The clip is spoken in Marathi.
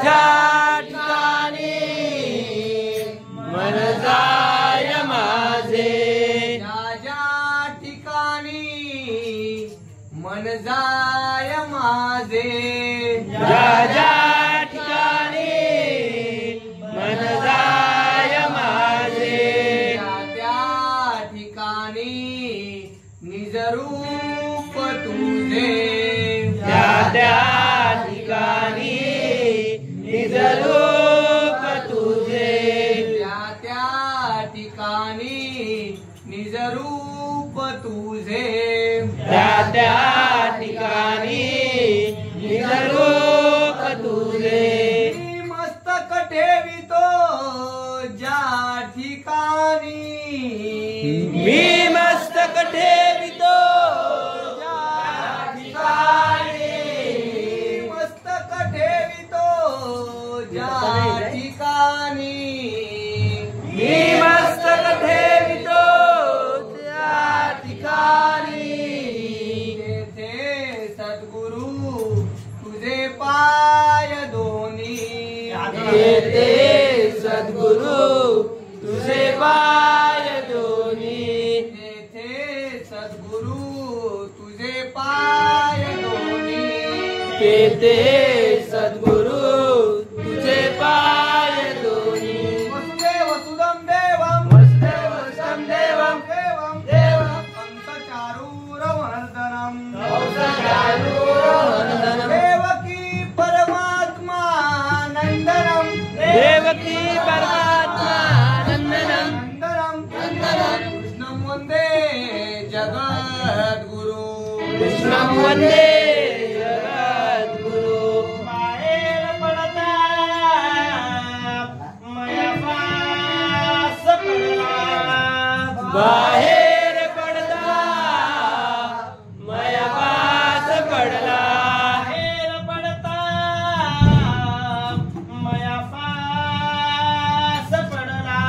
ज्या ठिकाणी मन जाय माझे, ज्या ठिकाणी मन जाय माझे, ज्या ठिकाणी मन जाय माझे, त्या ठिकाणी निजरूप तुझे, त्या ठिकाणी निजरूप तुझे, त्या ठिकाणी निजरूप तुझे, त्या ठिकाणी निजरूप तुझे, मस्तक ठेवितो ज्या ठिकाणी, मी मस्तक ठेवितो ज्या ठिकाणी, मस्तक ठेवितो ज्या ठिकाणी, मी मस्तक ठेवितो त्या ठिकाणी, तेथे सद्गुरु तुझे पाय दोन्ही, तेथे सद्गुरु तुझे पाय दोन्ही, तेथे सद्गुरु तुझे पाय दोन्ही, तेथे सद्गुरु तुझे पाय दोन्ही, वसुदेव सुदं देवं, वसुदेव सुतं देवं, देवं देवं कंसचारूरमर्दनं, कंसचारूरमर्दनं, देवकी परमात्मा नंदनं, देवकी परमात्मा नंदनं, नंदनं कृष्णं वन्दे जगद्गुरु, कृष्णं वन्दे जगद्गुरु, बाहेर पडता मया पास पडला, बाहेर पडता मया पास पडला, बाहेर पडता मया पास पडला,